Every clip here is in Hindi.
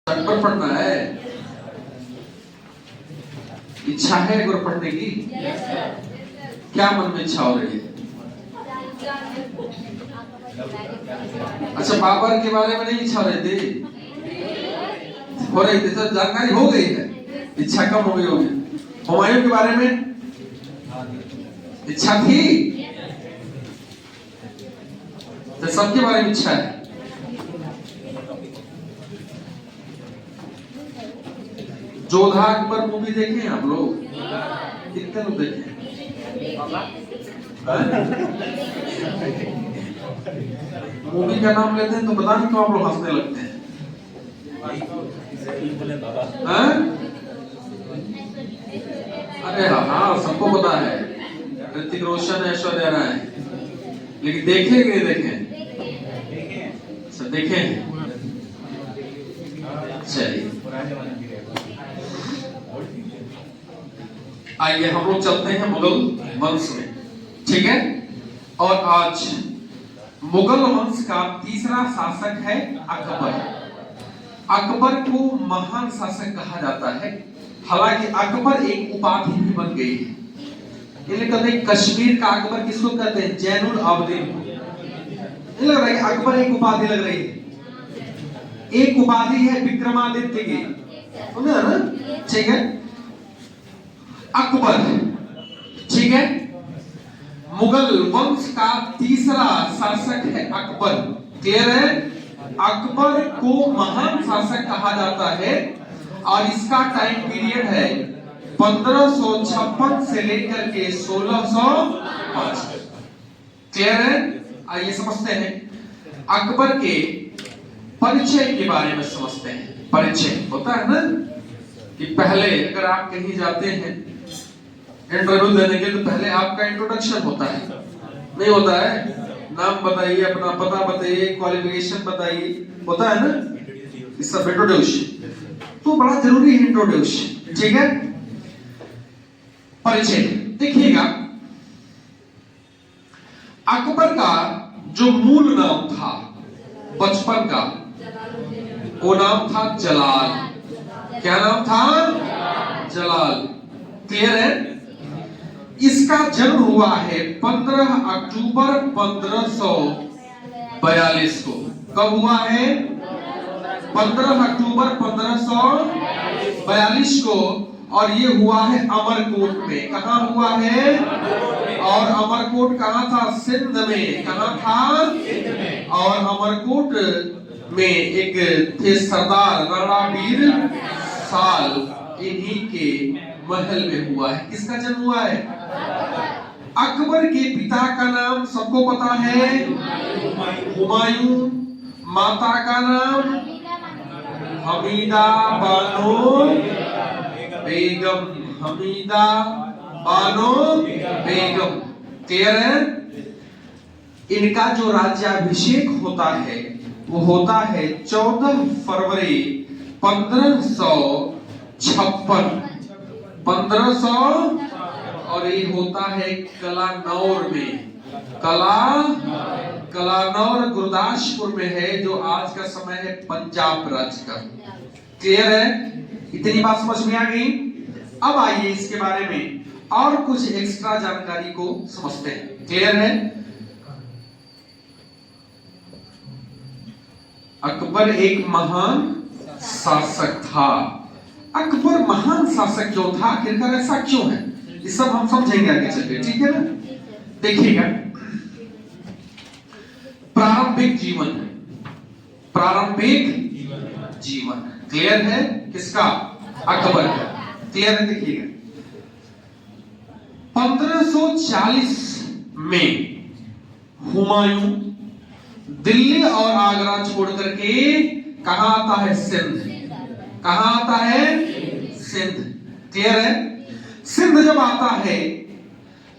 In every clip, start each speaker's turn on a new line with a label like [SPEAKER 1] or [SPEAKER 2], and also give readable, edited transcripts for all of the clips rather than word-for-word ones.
[SPEAKER 1] झटपट पढ़ना है। इच्छा है अगर पढ़ने की? क्या मन में इच्छा हो रही है? अच्छा, बाबर के बारे में नहीं इच्छा हो रही थी? हो रही थी तो जानकारी हो गई है, इच्छा कम हो गई होगी। हुमायूं के बारे में इच्छा थी तो सबके बारे में इच्छा है। जोधा अकबर मूवी देखे आप लोग? कितने लोग देखे? मूवी का नाम लेते हैं तो पता नहीं क्यों आप लोग हंसने लगते हैं। अरे हाँ, सबको पता है ऋतिक रोशन, ऐश्वर्या राय, लेकिन देखे कि नहीं देखे? सब देखे? चलिए आइए हम लोग चलते हैं मुगल वंश में, ठीक है। और आज मुगल वंश का तीसरा शासक है अकबर। अकबर को महान शासक कहा जाता है। हालांकि अकबर एक उपाधि भी बन गई है। ये कहते हैं कश्मीर का अकबर किसको कहते हैं? जैनुल आबदीन। ये लग रहा है कि अकबर एक उपाधि लग रही है। एक उपाधि है विक्रमादित्य की, सुना ना? ठीक है, अकबर, ठीक है। मुगल वंश का तीसरा शासक है अकबर। क्लियर है? अकबर को महान शासक कहा जाता है और इसका टाइम पीरियड है 1556 से लेकर के 1605। क्लियर है? आइए समझते हैं अकबर के परिचय के बारे में समझते हैं। परिचय होता है ना कि पहले अगर आप कहीं जाते हैं इंटरव्यू देने के तो पहले आपका इंट्रोडक्शन होता है, नहीं होता है? नाम बताइए, अपना पता बताइए, क्वालिफिकेशन बताइए, होता है ना? इस सब इंट्रोडक्शन तो बड़ा जरूरी है, इंट्रोडक्शन, ठीक है। परिचय देखिएगा, अकबर का जो मूल नाम था बचपन का, वो नाम था जलाल। क्या नाम था? जलाल। क्लियर है? इसका जन्म हुआ है 15 अक्टूबर 1542 को। कब हुआ है? 15 अक्टूबर 1542 को। और ये हुआ है अमरकोट में। कहाँ हुआ है? और अमरकोट कहाँ था? सिंध में। कहाँ था? और अमरकोट में एक थे सरदार रणवीर साल, इन्हीं के महल में हुआ है। किसका जन्म हुआ है? अकबर के पिता का नाम सबको पता है, हुमायूं। माता का नाम हमीदा बानो बेगम। हमीदा बानो बेगम। क्लियर है? इनका जो राज्याभिषेक होता है वो होता है 14 फरवरी 1556। 1500 और ये होता है कलानौर में। कलानौर गुरदासपुर में है, जो आज का समय है पंजाब राज्य का। क्लियर है? इतनी बात समझ में आ गई? अब आइए इसके बारे में और कुछ एक्स्ट्रा जानकारी को समझते हैं। क्लियर है? अकबर एक महान शासक था। अकबर महान शासक क्यों था, आखिरकार ऐसा क्यों है, ये सब हम समझेंगे आगे चलकर, ठीक है ना? देखिएगा, प्रारंभिक जीवन। प्रारंभिक जीवन क्लियर है? किसका? अकबर का। क्लियर है? देखिएगा, 1540 में हुमायूं दिल्ली और आगरा छोड़ करके कहां आता है? सिंध। कहां आता है? सिंध। क्लियर है? सिंध जब आता है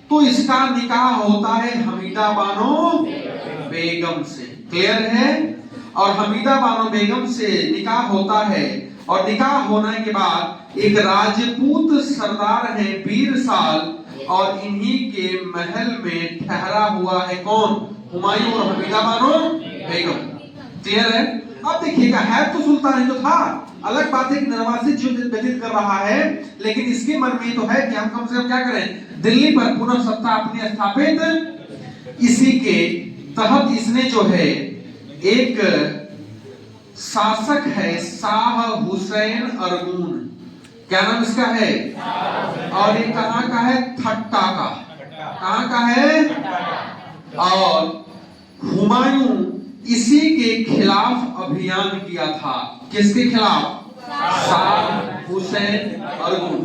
[SPEAKER 1] तो इसका निकाह होता है हमीदा बानो बेगम से। क्लियर है? और हमीदा बानो बेगम से निकाह होता है, और निकाह होने के बाद एक राजपूत सरदार है वीर साल, और इन्हीं के महल में ठहरा हुआ है कौन? हुमायूं और हमीदा बानो बेगम। क्लियर है? अब देखिएगा, है तो सुल्तान ही तो था, अलग बात है कि निर्वासित जीवन व्यतीत कर रहा है, लेकिन इसके मन में तो है कि हम कम से कम क्या करें, दिल्ली पर पुनः सत्ता अपनी स्थापित। इसी के तहत इसने जो है एक शासक है शाह हुसैन अरगून, क्या नाम इसका है, और ये कहां का है, ठट्टा का, कहां का है, और हुमायूं इसी के खिलाफ अभियान किया था। किसके खिलाफ, शाह हुसैन अरगून।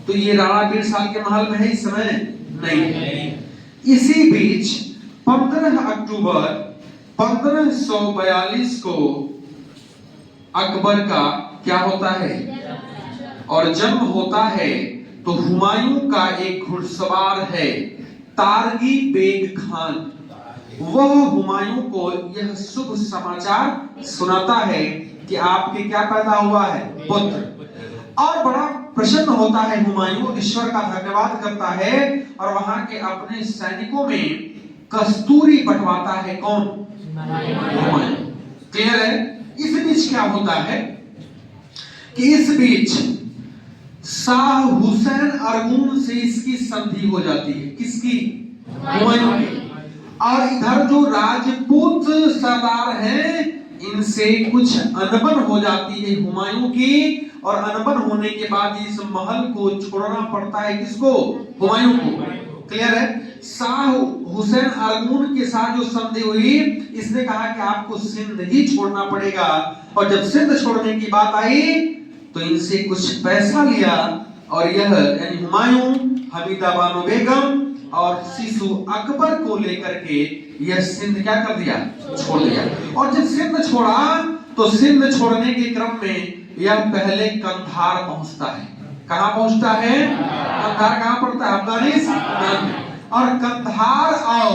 [SPEAKER 1] तो ये राणागीर साल के महल में है इस समय, नहीं। इसी बीच 15 अक्टूबर 1542 को अकबर का क्या होता है, और जन्म होता है। तो हुमायूं का एक घुड़सवार है तारगी बेग खान, वह हुमायूं को यह शुभ समाचार सुनाता है कि आपके क्या पैदा हुआ है, पुत्र। और बड़ा प्रसन्न होता है हुमायूं, ईश्वर का धन्यवाद करता है और वहां के अपने सैनिकों में कस्तूरी बंटवाता है। कौन, हुमायूं। क्लियर है। इस बीच क्या होता है कि इस बीच शाह हुसैन अरगून से इसकी संधि हो जाती है। किसकी, हुमायूं की। और इधर जो राजपूत सरदार हैं इनसे कुछ अनबन हो जाती है हुमायूं की, और अनबन होने के बाद इस महल को छोड़ना पड़ता है। किसको, हुमायूं को। क्लियर है। शाह हुसैन अरगून के साथ जो संधि हुई, इसने कहा कि आपको सिंध ही छोड़ना पड़ेगा, और जब सिंध छोड़ने की बात आई तो इनसे कुछ पैसा लिया, और यह यानी हुमायूं हमीदा बानो बेगम और शिशु अकबर को लेकर के यह सिंध क्या कर दिया, छोड़ दिया। और जब सिंध छोड़ा तो सिंध छोड़ने के क्रम में यह पहले कंधार पहुंचता है। कहां पहुंचता है, कंधार कहां पड़ता है, अफगानिस्तान। और कंधार और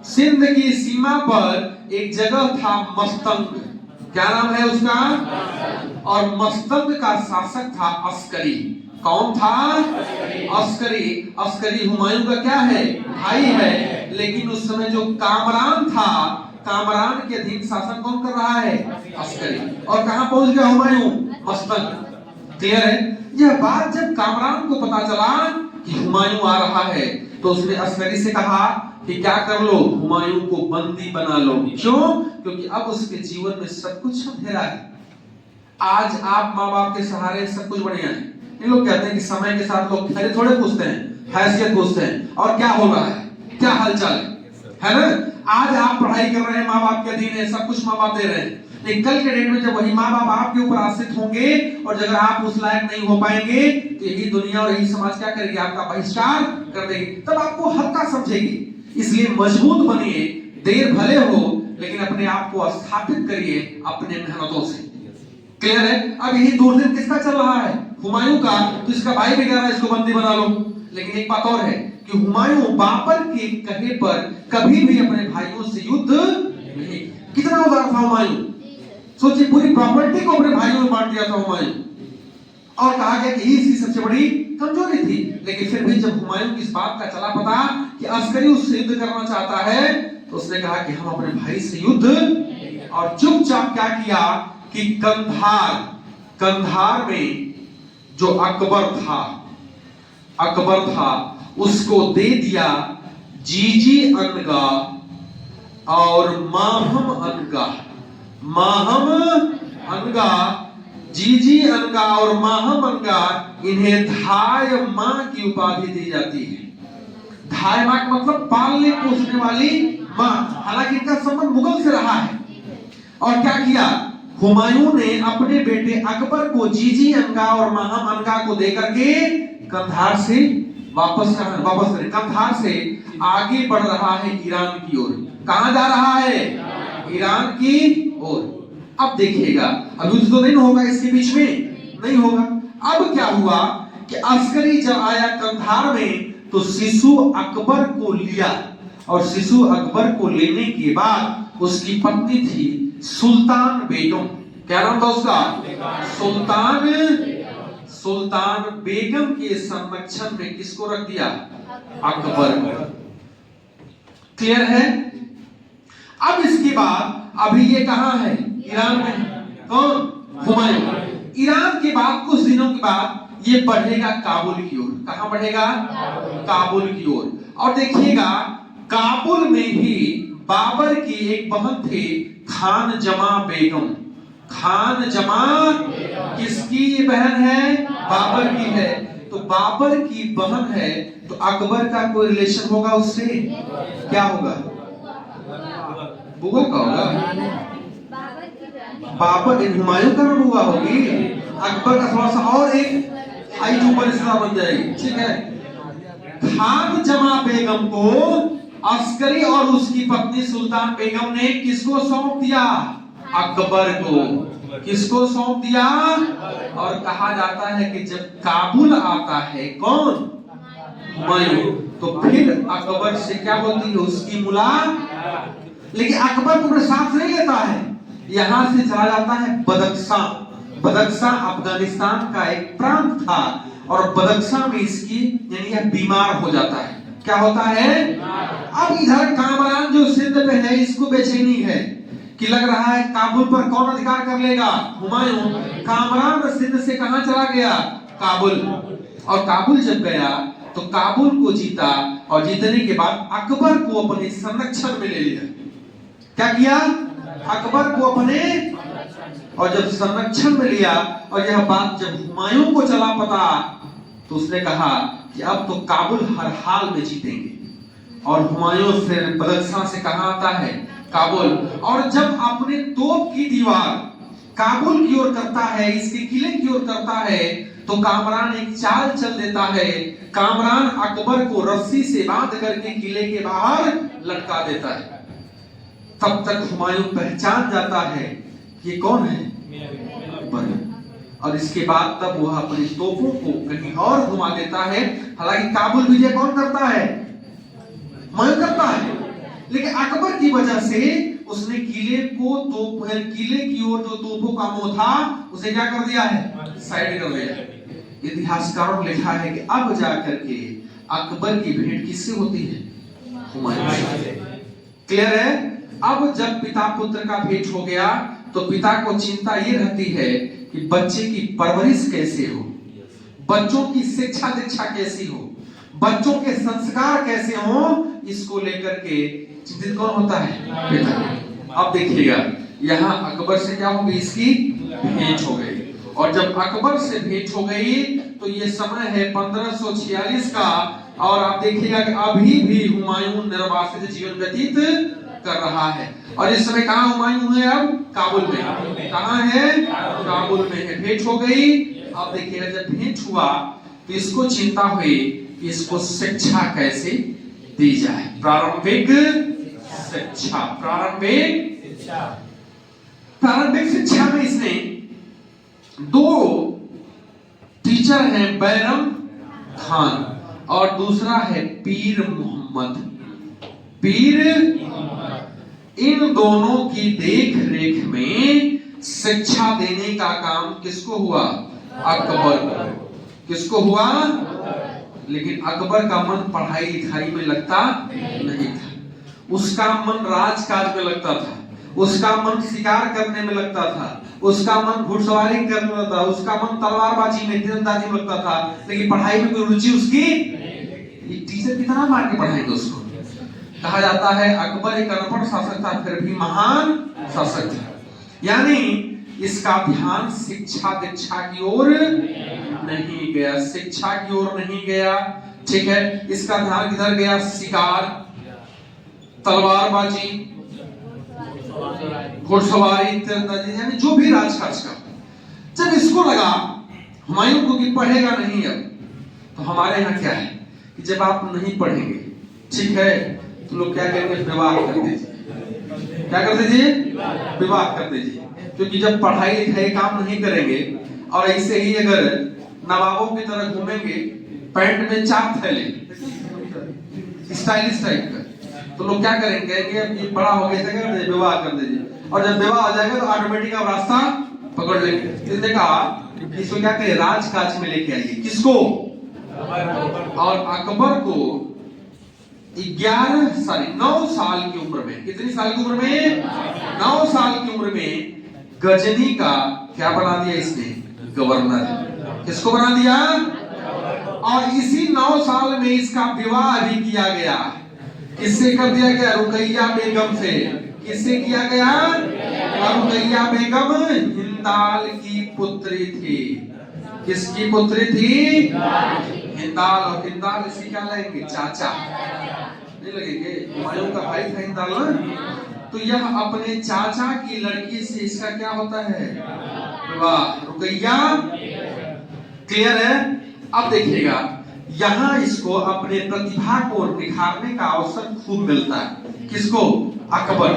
[SPEAKER 1] सिंध की सीमा पर एक जगह था मस्तंग, क्या नाम है उसका, और मस्तंग का शासक था अस्करी। कौन था, अस्करी। अस्करी हुमायूं का क्या है, भाई है, लेकिन उस समय जो कामरान था, कामरान के अधीन शासन कौन कर रहा है, अस्करी। और कहां पहुंच गया हुमायूं, मस्तंग। क्लियर है। यह बात जब कामरान को पता चला कि हुमायूं आ रहा है, तो उसने अस्करी से कहा कि क्या कर लो, हुमायूं को बंदी बना लो। क्यों, क्योंकि अब उसके जीवन में सब कुछ अंधेरा है। आज आप माँ बाप के सहारे सब कुछ बढ़िया है। इन लोग कहते हैं कि समय के साथ लोग खैर थोड़े पूछते हैं, हैसियत पूछते हैं, और क्या हो रहा है, क्या हालचाल है ना। आज आप पढ़ाई कर रहे हैं, माँ बाप के अधीन है, सब कुछ माँ बाप दे रहे हैं, लेकिन कल के डेट में जब वही माँ बाप आपके ऊपर आश्रित होंगे और अगर आप उस लायक नहीं हो पाएंगे तो यही दुनिया और यही समाज क्या करेगी, आपका बहिष्कार कर देगी, तब आपको हल्का समझेगी। इसलिए मजबूत बनिए, देर भले हो लेकिन अपने आप को स्थापित करिए अपने मेहनतों से। क्लियर है। अब यही दुर्दिन किसका चल रहा है, हुमायूं का। तो इसका भाई भी कह रहा है इसको बंदी बना लो। लेकिन एक बात और है कि हुमायूं बाबर के कहे पर कभी भी अपने भाइयों से युद्ध नहीं। कितना उदार था हुमायूं, सोचिए पूरी प्रॉपर्टी को अपने भाइयों में बांट दिया था हुमायूं, और कहा गया कि इसकी सबसे बड़ी कमजोरी थी। लेकिन फिर भी जब हुमायूं की इस बात का चला पता कि अस्करी उससे युद्ध करना चाहता है, तो उसने कहा कि हम अपने भाई से युद्ध, और चुपचाप क्या किया कि कंधार में जो अकबर था उसको दे दिया जीजी अनगा और माहम अनगा, जीजी अनगा और माहम अनगा, इन्हें धाय मां की उपाधि दी जाती है। धाय मां का मतलब पालने पोसने वाली मां। हालांकि इनका संबंध मुगल से रहा है। और क्या किया, हुमायूं ने अपने बेटे अकबर को जीजी अनगा और माहम अनगा को देकर के कंधार से वापस करे। कंधार से आगे बढ़ रहा है ईरान की ओर। कहां जा रहा है, ईरान की ओर। अब देखिएगा, अब युद्ध तो नहीं होगा इसके बीच में, नहीं होगा। अब क्या हुआ कि अस्करी जब आया कंधार में तो शिशु अकबर को लिया, और शिशु अकबर को लेने के बाद उसकी पत्नी थी सुल्तान बेगम। क्या नाम था उसका, सुल्तान बेगम के संरक्षण में किसको रख दिया, अकबर को। क्लियर है। अब इसके बाद अभी ये कहां है, ईरान में कौन? हुमायूं। ईरान के बाद कुछ दिनों के बाद ये बढ़ेगा काबुल की ओर। कहां बढ़ेगा? काबुल की ओर। और देखिएगा काबुल में ही बाबर की एक बहन थी खान जमा बेगम। खान जमा किसकी बहन है? बाबर की है। तो बाबर की बहन है तो अकबर का कोई रिलेशन होगा उससे? क्या होगा? बुआ का होगा। बाबर हुमायूं का ना बुआ होगी, अकबर का थोड़ा सा और एक हाइट ऊपर रिश्ता बन जाएगी। ठीक है। खान जमा बेगम को अस्करी और उसकी पत्नी सुल्तान बेगम ने किसको सौंप दिया? अकबर को। किसको सौंप दिया? और कहा जाता है कि जब काबुल आता है कौन? हुमायूं, तो फिर अकबर से क्या होती है? उसकी मुलाकात। लेकिन अकबर को अपने साथ नहीं लेता है, यहां से चला जाता है बदख्शां। बदख्शां अफगानिस्तान का एक प्रांत था और बदख्शां में इसकी यानी यह बीमार हो जाता है। क्या होता है? अब इधर कामरान जो सिंध पे है इसको बेचैनी है कि लग रहा है काबुल पर कौन अधिकार कर लेगा? हुमायूं। कामरान सिंध से कहां चला गया? काबुल। और काबुल जब गया तो काबुल को जीता और जीतने के बाद अकबर को अपने संरक्षण में ले लिया। क्या किया? अकबर को अपने, और जब संरक्षण में लिया और यह बात जब हुमायूं को चला पता तो उसने कहा कि अब तो काबुल हर हाल में जीतेंगे। और हुमायूं फिर बदख्शां से कहां आता है? काबुल। और जब अपने तोप की दीवार काबुल की ओर करता है, इसके किले की ओर करता है, तो कामरान एक चाल चल देता है। कामरान अकबर को रस्सी से बांध करके किले के बाहर लटका देता है। तब तक हुमायूं पहचान जाता है कि ये कौन है? अकबर। और इसके बाद तब वह अपनी तोपों को कहीं और घुमा देता है। हालांकि काबुल विजय कौन करता है? हुमायूं करता है, लेकिन अकबर की वजह से उसने किले को किले की ओर जो तोपों का मुंह था उसे क्या कर दिया है? साइड कर दिया। इतिहासकारों ने लिखा है कि अब जाकर के अकबर की भेंट किससे होती है? हुमायूं से। क्लियर है? अब जब पिता पुत्र का भेंट हो गया तो पिता को चिंता ये रहती है कि बच्चे की परवरिश कैसे हो, बच्चों की शिक्षा दीक्षा कैसी हो, बच्चों के संस्कार कैसे हो, इसको लेकर के चिंतित कौन होता है? पिता। अब देखिएगा यहाँ अकबर से क्या हो गई? इसकी भेंट हो गई। और जब अकबर से भेंट हो गई तो ये समय है 1546 का। और आप देखिएगा कि अभी भी हुमायूं निर्वासित जीवन व्यतीत कर रहा है। और इस समय कहां हुमायूं है? अब काबुल में। कहां है? काबुल में है। भेंट हो गई। अब देखिएगा जब भेंट हुआ तो इसको चिंता हुई कि इसको शिक्षा कैसे दी जाए। प्रारंभिक शिक्षा। प्रारंभिक शिक्षा में इसने दो टीचर हैं, बैरम खान और दूसरा है पीर मोहम्मद। इन दोनों की देख रेख में शिक्षा देने का काम किसको हुआ? अकबर को। किसको हुआ? लेकिन अकबर का मन पढ़ाई लिखाई में लगता नहीं था। उसका मन राजकाज में लगता था, उसका मन शिकार करने में लगता था, उसका मन घुड़सवारी करने में लगता था, उसका मन तलवारबाजी में तीरंदाजी में लगता था। लेकिन पढ़ाई में कोई रुचि उसकी, ये टीचर कितना मार के पढ़ाएंगे उसको? कहा जाता है अकबर एक अनपढ़ शासक था फिर भी महान शासक था। यानी इसका ध्यान शिक्षा दीक्षा की ओर नहीं गया, शिक्षा की ओर नहीं गया। ठीक है। इसका ध्यान किधर गया? शिकार, तलवारबाजी, घुड़सवारी, तीरंदाजी, यानी जो भी राजकाज का। जब इसको लगा हुमायूं को कि पढ़ेगा नहीं अब, तो हमारे यहाँ क्या है कि जब आप नहीं पढ़ेंगे, ठीक है, तो लोग क्या करेंगे? विवाह कर दीजिए। क्या कर दीजिए? विवाह कर दीजिए। क्योंकि जब पढ़ाई लिखाई काम नहीं करेंगे और ऐसे ही अगर नवाबों की तरह घूमेंगे पैंट में 4 थैले स्टाइलिश टाइप का, तो लोग क्या करेंगे? अब ये बड़ा हो गया, विवाह कर दीजिए। और जब विवाह हो जाएगा तो ऑटोमेटिक आप रास्ता पकड़ लेंगे। इसने कहा इसको क्या करें? राजकाज में लेके आइए। किसको? और अकबर को 9 साल की उम्र में, कितनी साल की उम्र में? 9 साल की उम्र में गजनी का क्या बना दिया इसने? गवर्नर। किसको बना दिया? और इसी 9 साल में इसका विवाह भी किया गया। किससे कर दिया गया? रुकैया बेगम से। किससे किया गया? रुकैया बेगम हिंदाल की पुत्री थी। किसकी पुत्री थी? हिंदाल। और हिंदाल इसे क्या लगेंगे? चाचा नहीं लगेंगे? हुमायूं का भाई था हिंदाल ना। तो यह अपने चाचा की लड़की से इसका क्या होता है? विवाह। रुकैया। क्लियर है? अब देखिएगा, यहाँ इसको अपने प्रतिभा को निखारने का अवसर खूब मिलता है। किसको? अकबर।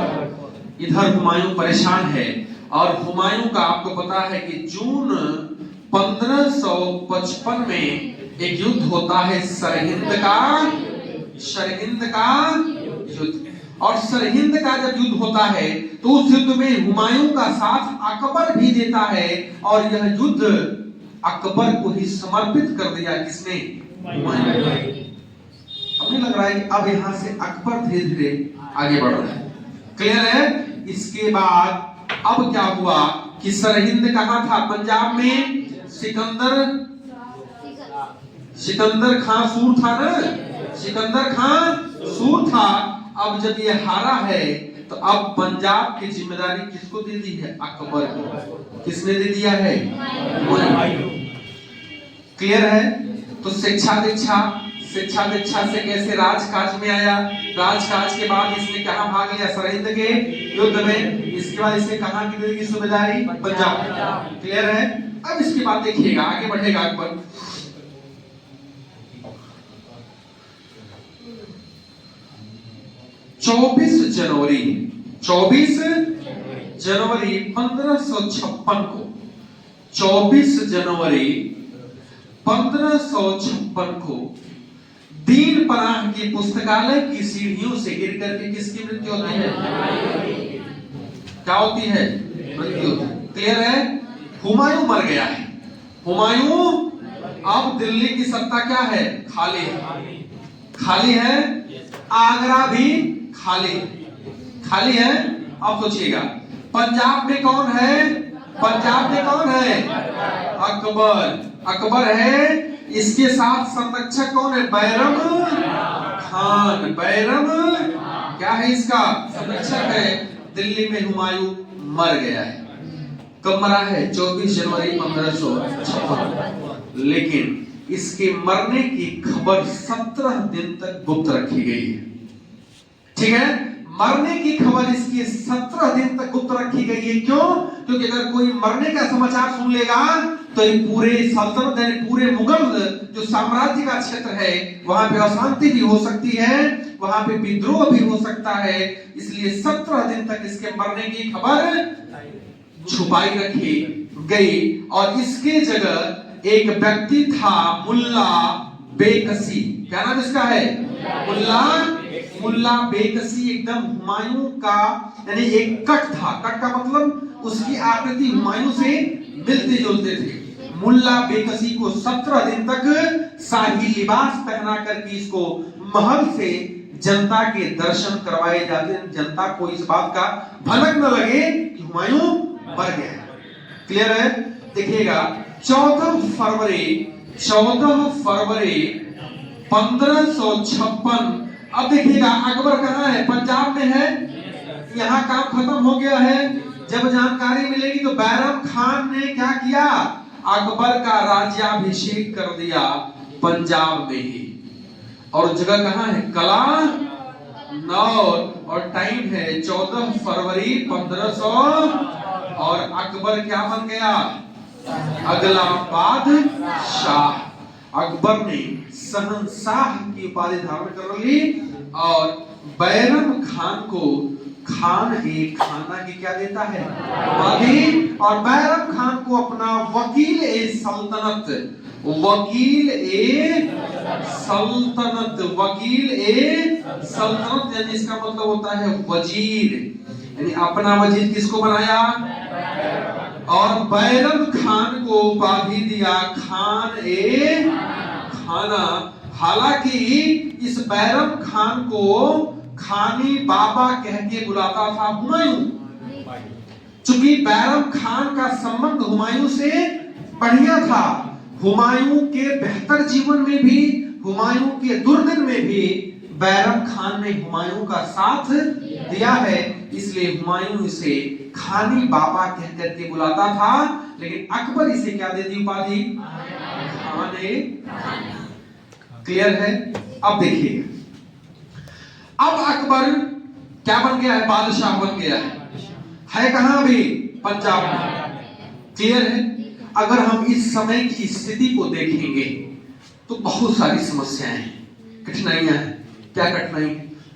[SPEAKER 1] इधर हुमायूं परेशान है। और हुमायूं का आपको पता है कि जून 1555 में एक युद्ध होता है, सरहिंद का युद्ध। और सरहिंद का जब युद्ध होता है तो उस युद्ध में हुमायूं का साथ अकबर भी देता है। और यह युद्ध अकबर को ही समर्पित कर दिया। किसने? हुमायूं। हमें लग रहा है कि अब यहां से अकबर धीरे धीरे आगे बढ़ रहा है। क्लियर है? इसके बाद अब क्या हुआ कि सरहिंद कहां था? पंजाब में सिकंदर खां सूर था ना। सिकंदर खां सूर था। अब जब ये हारा है तो अब पंजाब की जिम्मेदारी किसको दे दी है? अकबर को। किसने दे दिया है? क्लियर है? तो शिक्षा दीक्षा से कैसे राजकाज में आया? राजकाज के बाद इसने कहां भाग लिया? सरहिंद के युद्ध में। इसके बाद इसने कहां की दे दी जिम्मेदारी? पंजाब। क्लियर है? अब इसके बाद देखिएगा, आगे बढ़ेगा अकबर। 24 जनवरी 1556 को 24 जनवरी 1556 को दीन पनाह की पुस्तकालय की सीढ़ियों से गिर करके किसकी मृत्यु होती है? क्या होती है? मृत्यु। क्लियर है? हुमायूं मर गया है। हुमायूं, अब दिल्ली की सत्ता क्या है? खाली है। आगरा भी खाली है। अब सोचिएगा, पंजाब में कौन है? अकबर है। इसके साथ संरक्षक कौन है? बैरम खान। क्या है इसका? संरक्षक है। दिल्ली में हुमायूं मर गया है। कब मरा है? 24 जनवरी 1556। लेकिन इसके मरने की खबर 17 दिन तक गुप्त रखी गई है। ठीक है? मरने की खबर इसकी 17 दिन तक गुप्त रखी गई है। क्यों? क्योंकि अगर कोई मरने का समाचार सुन लेगा तो ये पूरे सल्तनत यानी पूरे मुगल जो साम्राज्य का क्षेत्र है वहां पे अशांति भी हो सकती है, वहां पे विद्रोह भी हो सकता है। इसलिए 17 दिन तक इसके मरने की खबर छुपाई रखी गई। और इसके जगह एक व्यक्ति था, मुल्ला बेकसी। क्या नाम इसका है? मुल्ला बेकसी। एकदम हुमायूं का यानी एक कट था। कट का मतलब उसकी आकृति हुमायूं से मिलते जुलते थे। मुल्ला बेकसी को 17 दिन तक शाही लिबास पहना करके इसको महल से जनता के दर्शन करवाए जाते। जनता को इस बात का भनक न लगे कि हुमायूं मर गया। क्लियर है? देखिएगा, 14 फरवरी 1556। अब देखिएगा, अकबर कहाँ है? पंजाब में है। यहाँ काम खत्म हो गया है। जब जानकारी मिलेगी तो बैरम खान ने क्या किया? अकबर का राज्याभिषेक कर दिया पंजाब में ही। और जगह कहाँ है? कलानौर। और टाइम है 14 फरवरी 1500। और अकबर क्या बन गया? अगला बादशाह। अकबर ने शहंशाह की उपाधि धारण कर ली और बैरम खान को खाना की क्या देता है? उपाधि। और बैरम खान को अपना वकील ए सल्तनत यानी इसका मतलब होता है वजीर। यानी अपना वजीर किसको बनाया? और बैरम खान को उपाधि दिया खान ए खाना। हालांकि इस बैरम खान को खानी बाबा कह के बुलाता था हुमायूं। चूंकि बैरम खान का संबंध हुमायूं से बढ़िया था, हुमायूं के बेहतर जीवन में भी, हुमायूं के दुर्दिन में भी बैरम खान ने हुमायूं का साथ दिया है, इसलिए हुमायूं इसे खानी बाबा कह करके बुलाता था। लेकिन अकबर इसे क्या दे दी उपाधि? खाने। क्लियर है? अब देखिए, अब अकबर क्या बन गया है? बादशाह बन गया है कहां? भी पंजाब में। क्लियर है? अगर हम इस समय की स्थिति को देखेंगे तो बहुत सारी समस्याएं हैं, कठिनाइयां हैं। क्या कठिनाई?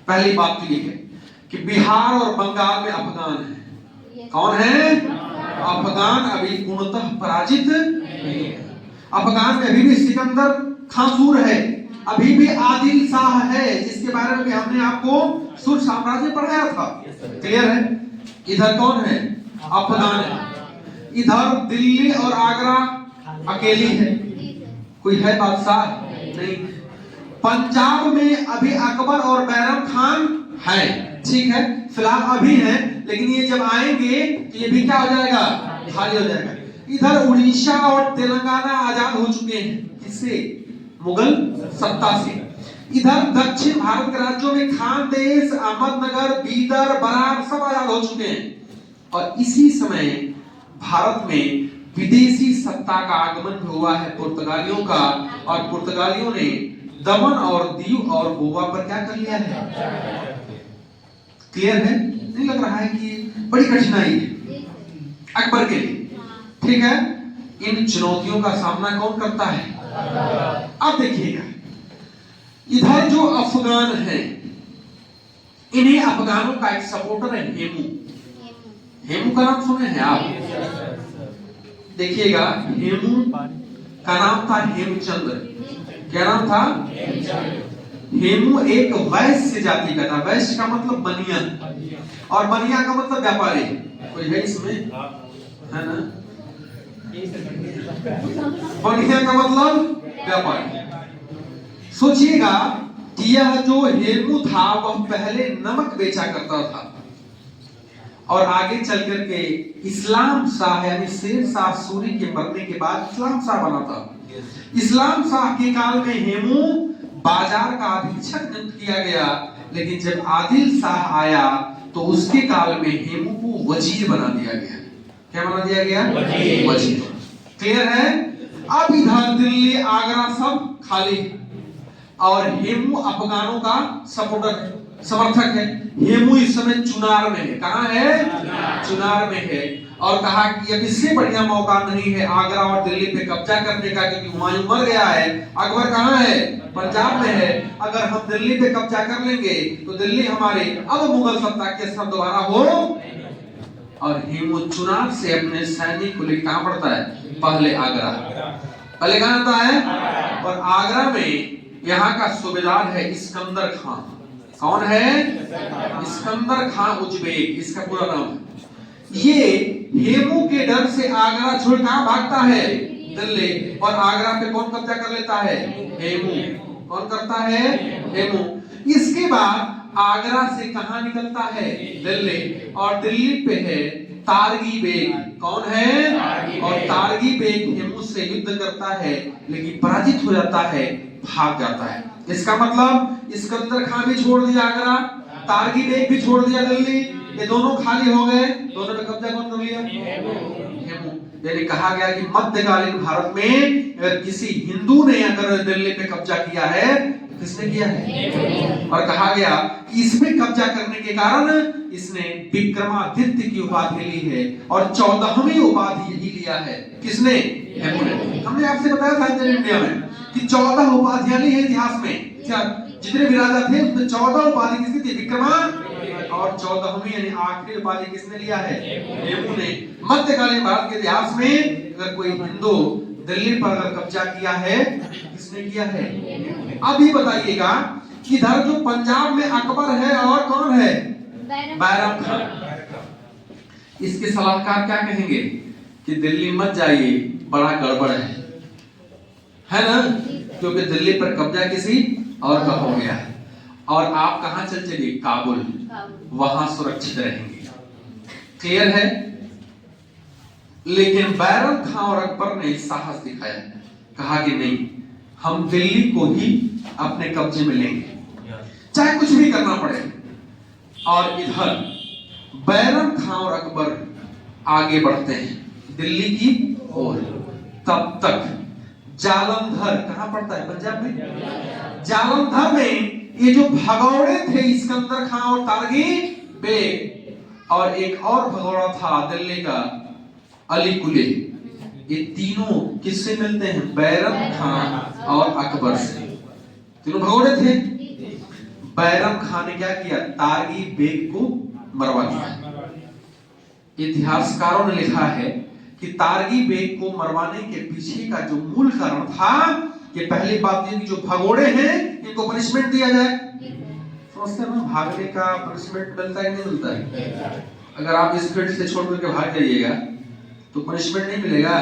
[SPEAKER 1] पहली बात तो ये है कि बिहार और बंगाल में अफगान है। कौन है? अफगान अभी पूर्णतः पराजित नहीं है। अफगान में अभी भी सिकंदर खासूर है, अभी भी आदिल शाह है, जिसके बारे में भी हमने आपको सुर साम्राज्य पढ़ाया था। क्लियर है? इधर कौन है? अफगान है। इधर दिल्ली और आगरा अकेली है, कोई है बादशाह? नहीं। पंजाब में अभी अकबर और बैरम खान है, ठीक है, फिलहाल अभी है, लेकिन ये जब आएंगे तो ये भी क्या हो जाएगा? खाली हो जाएगा। इधर उड़ीसा और तेलंगाना आजाद हो चुके हैं, किससे? मुगल सत्ता से। इधर दक्षिण भारत के राज्यों में खानदेश, अहमदनगर, बीदर, बरार सब आजाद हो चुके हैं। और इसी समय भारत में विदेशी सत्ता का आगमन हुआ है, पुर्तगालियों का, और पुर्तगालियों ने दमन और दीव और गोवा पर क्या कर लिया है? क्लियर है? नहीं लग रहा है कि बड़ी कठिनाई है अकबर के लिए? ठीक है, इन चुनौतियों का सामना कौन करता है? अब देखिएगा, इधर जो अफगान है, इन्हीं अफगानों का एक सपोर्टर है हेमू। हेमू का नाम सुने हैं आप? देखिएगा, हेमू का नाम था हेमचंद्र। क्या नाम था? हेमू एक वैश्य जाति का था। वैश्य का मतलब बनिया, और बनिया का मतलब व्यापारी। कोई है इसमें? है ना? बनिया का मतलब व्यापारी। सोचिएगा कि यह जो हेमू था वह पहले नमक बेचा करता था, और आगे चल करके इस्लाम शाह यानी शेर शाह सूरी के मरने के बाद इस्लाम शाह बना था। इस्लाम शाह के काल में हेमू बाजार का अधीक्षक नियुक्त किया गया, लेकिन जब आदिल शाह आया तो उसके काल में हेमू को वजीर बना दिया गया। क्या बना दिया गया? वजीर। क्लियर है? अब इधर दिल्ली, आगरा सब खाली है, और हेमू अफगानों का सपोर्टर समर्थक है। हेमू इस समय चुनार में है। कहां है? चुनार में है, और कहा कि अब इससे बढ़िया मौका नहीं है आगरा और दिल्ली पे कब्जा करने का, क्योंकि हुमायूं मर गया है। अकबर कहां है? पंजाब में है। अगर हम दिल्ली पे कब्जा कर लेंगे तो दिल्ली हमारी अब मुगल सत्ता के सब दोबारा हो। और हेमू चुनार से अपने सैनिक को लेकर कहां पड़ता है? पहले आगरा। पहले कहां आता है? और आगरा में यहाँ का सूबेदार है इस्कंदर खान। कौन है? इस्कंदर खान उज्बेक, इसका पूरा नाम। ये हेमू के डर से आगरा छोड़ कहां भागता है? दिल्ली। और आगरा पे कौन कब्जा कर लेता है? हेमू। कौन करता है? हेमू। इसके बाद आगरा से कहां निकलता है? दिल्ली। और दिल्ली पे है तारगी बेग। कौन है? और तारगी बेग हेमू से युद्ध करता है, लेकिन पराजित हो जाता है, भाग जाता है। इसका मतलब इस्कंदर खान भी छोड़ दिया आगरा, तारगी बेग भी छोड़ दिया दिल्ली, ये दोनों खाली हो गए। दोनों पे कब्जा कौन कर लिया? हेमू। यानी कहा गया कि मध्यकालीन भारत में अगर किसी हिंदू ने अगर दिल्ली पे कब्जा किया है तो किसने किया है? और कहा गया कि इसमें कब्जा करने के कारण इसने विक्रमादित्य की उपाधि ली है, और 14वीं उपाधि यही लिया है। किसने? हेमू ने। हमने आपसे बताया था इंडिया में कि 14 उपाधियां ली है इतिहास में। क्या जितने भी राजा थे उसमें 14 उपाधि किसकी थी? विक्रमा। और 14वीं यानी आखिरी उपाधि किसने लिया है? हेमू ने। मध्यकालीन भारत के इतिहास में अगर कोई हिंदू दिल्ली पर अगर कब्जा किया है, किसने किया है? अब ये बताइएगा, इधर जो पंजाब में अकबर है और कौन है? बैरम खान। इसके सलाहकार क्या कहेंगे कि दिल्ली मत जाइए, बड़ा गड़बड़ है ना, क्योंकि दिल्ली पर कब्जा किसी और का हो गया है, और आप कहां चल चलिए? काबुल, वहां सुरक्षित रहेंगे। क्लियर है? लेकिन बैरम खां और अकबर ने साहस दिखाया, कहा कि नहीं, हम दिल्ली को ही अपने कब्जे में लेंगे, चाहे कुछ भी करना पड़े। और इधर बैरम खां और अकबर आगे बढ़ते हैं दिल्ली की ओर। तब तक जालंधर, कहां पड़ता है? पंजाब में। जालंधर में ये जो भगौड़े थे, इस्कंदर खां और तारगी बेग, और एक और भगौड़ा था दिल्ली का, अली कुली, ये तीनों किससे मिलते हैं? बैरम खां और अकबर से। तीनों भगौड़े थे। बैरम खां ने क्या किया? तारगी बेग को मरवा दिया। इतिहासकारों ने लिखा है कि तारगी बेग को मरवाने के पीछे का जो मूल कारण था कि पहली बात ये कि जो भगोड़े हैं इनको पनिशमेंट दिया जाए। सोचते हैं भागने का पनिशमेंट मिलता है, नहीं मिलता है? अगर आप इस फील्ड से छोड़ करके भाग जाइएगा तो पनिशमेंट नहीं मिलेगा।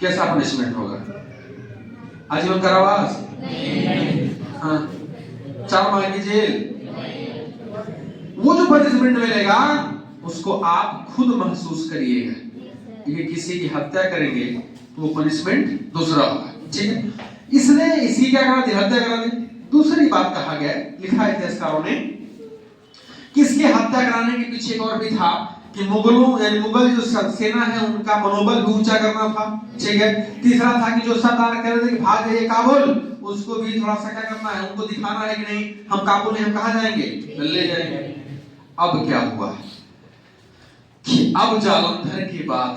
[SPEAKER 1] कैसा पनिशमेंट होगा? आजीवन कारावास? हाँ, 4 माह की जेल। वो जो पनिशमेंट मिलेगा उसको आप खुद महसूस करिएगा। ये किसी की हत्या करेंगे तो वो पनिशमेंट दूसरा होगा, ठीक है? इसने इसी क्या करा दी? हत्या करा दी। दूसरी बात कहा गया, लिखा है इतिहासकारों ने, कि इसके हत्या कराने के पीछे एक और भी था कि मुगलों यानी मुगल जो सेना है उनका मनोबल भी ऊंचा करना था, ठीक है? तीसरा था कि जो सरदार कह रहे थे कि भाग जाइए काबुल, उसको भी थोड़ा सा क्या करना है, उनको दिखाना है कि नहीं हम काबुल नहीं, हम कहां जाएंगे? ले जाएंगे। अब क्या हुआ कि अब जालंधर के बाद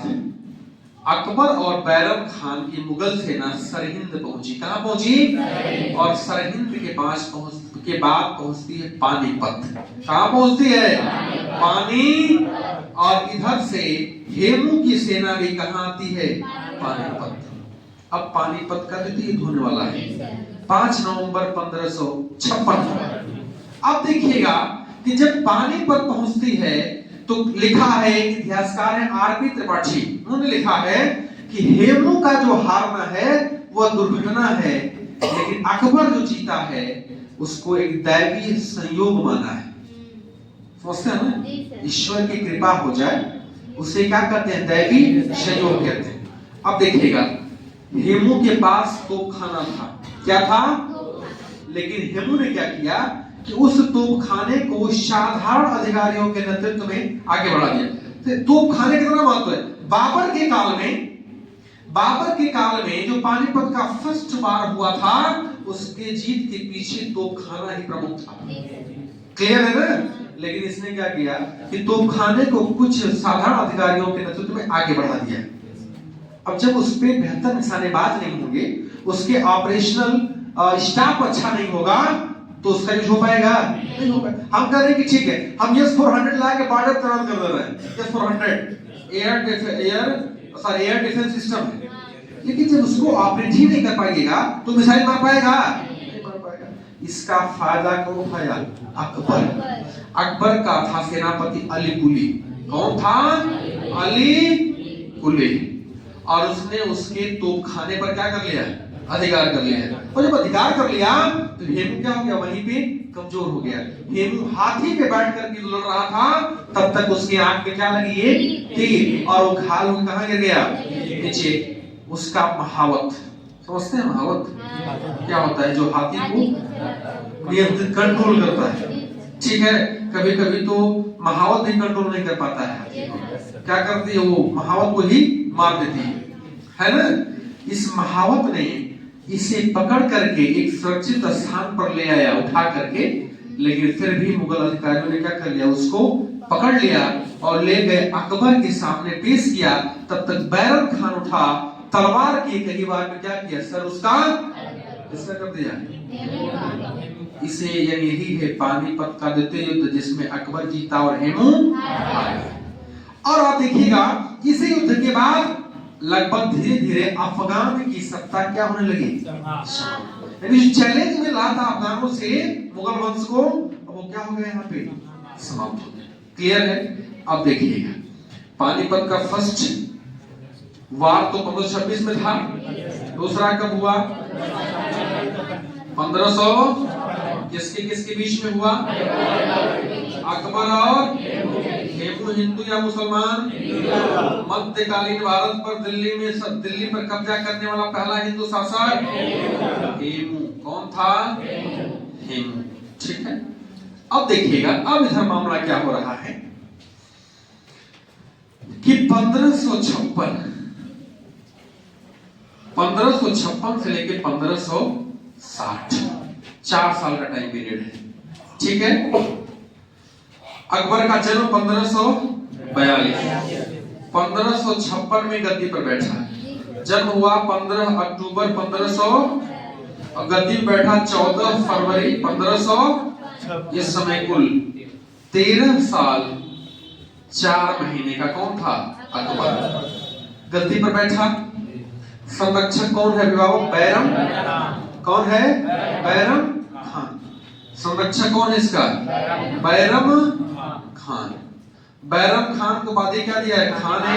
[SPEAKER 1] अकबर और बैरम खान की मुगल सेना सरहिंद पहुंची। कहां पहुंची? और सरहिंद के बाद पहुंचती है पानीपत। कहां पहुंचती है? पानी। और इधर से हेमू की सेना भी कहां आती है? पानीपत। अब पानीपत का युद्ध होने वाला है 5 नवंबर 1556। अब देखिएगा कि जब पानीपत पहुंचती है तो लिखा है, इतिहासकार है आरपी त्रिपाठी, उन्होंने लिखा है कि हेमू का जो हारना है वह दुर्घटना है, लेकिन अकबर जो जीता है उसको एक दैवीय संयोग माना है। समझते हैं ना? ईश्वर की कृपा हो जाए उसे क्या कहते हैं? दैवीय संयोग कहते हैं। अब देखिएगा, हेमू के पास तोपखाना था। क्या था? लेकिन हेमू ने क्या किया कि उस तोपखाने को साधारण अधिकारियों के नेतृत्व में आगे बढ़ा दिया। तो तोपखाने का कितना महत्व है? बाबर के काल में जो पानीपत का फर्स्ट वार हुआ था उसके जीत के पीछे तोपखाना ही प्रमुख था। क्लियर है ना? लेकिन इसने क्या किया कि तोपखाने को कुछ साधारण अधिकारियों के नेतृत्व में आगे बढ़ा दिया। अब जब उस पे बेहतर निशानेबाज नहीं होंगे, उसके ऑपरेशनल स्टाफ अच्छा नहीं होगा तो उसका यूज हो पाएगा? नहीं हो पाएगा। हम कह रहे हैं कि ठीक है, हम S-400 ला के बॉर्डर तुरंत कर दे रहे हैं। S-400 एयर डिफेंस सिस्टम है, लेकिन जब उसको ऑपरेट ही नहीं कर पाएगा तो मिसाइल मार पाएगा? नहीं मार पाएगा। इसका फायदा कौन उठाया? अकबर का था सेनापति अली कुली। कौन था? अली कुली। और उसने उसके तोपखाने पर क्या कर लिया? अधिकार कर लिया। और जब अधिकार कर लिया तो हेमू क्या हो गया? वहीं पे कमजोर हो गया। हेमू हाथी पे बैठ कर के लड़ रहा था, तब तक उसकी आंख में क्या लगी? ये तीर, और वो घायल होकर कहां गिर गया? नीचे। उसका महावत, समझते हैं महावत क्या होता है? जो हाथी को नियंत्रित कंट्रोल करता है, ठीक है? कभी कभी तो महावत भी कंट्रोल नहीं कर पाता है हाथी को, क्या करती है वो? महावत को ही मार देती है ना? इस महावत ने इसे पकड़ करके एक सुरक्षित स्थान पर ले आया, उठा करके, लेकिन फिर भी मुगल अधिकारियों ने क्या कर लिया? उसको पकड़ लिया और ले गए अकबर के सामने पेश किया। तब तक बैरम खान उठा, तलवार की कई बार में क्या किया? सर उसका इसका कर दिया। इसे यानी यही है पानीपत का द्वितीय युद्ध जिसमें अकबर जीता और हेमू हारा। और आप देखिएगा इसी युद्ध के बाद लगभग धीरे धीरे अफगान की सत्ता क्या होने लगी? यानी जो चैलेंज मिल रहा था अफगानों से मुगल वंश को, अब वो क्या हो गया? यहाँ पे समाप्त हो गया। क्लियर है? अब देखिएगा पानीपत का फर्स्ट वार तो 1526 में था। दूसरा कब हुआ? 1500 किसके बीच में हुआ? अकबर और हेमू हिंदू या मुसलमान? मध्यकालीन भारत पर दिल्ली पर कब्जा करने वाला पहला हिंदू शासक हेमू। कौन था? हेमू। ठीक है, अब देखिएगा, अब इधर मामला क्या हो रहा है कि 1556 से लेकर 1560, 4 साल का टाइम पीरियड है। ठीक है, अकबर का जन्म 1542, 1556 में गद्दी पर बैठा। जन्म हुआ 15 अक्टूबर 1500, और गद्दी पर बैठा 14 फरवरी 1500। इस समय कुल 13 साल 4 महीने का कौन था? अकबर गद्दी पर बैठा। संरक्षक कौन है अभिभावक? बैरम। कौन है? बैरम खान। संरक्षक कौन है इसका? बैरम खान। बैरम खान को बाद क्या दिया है? खाना।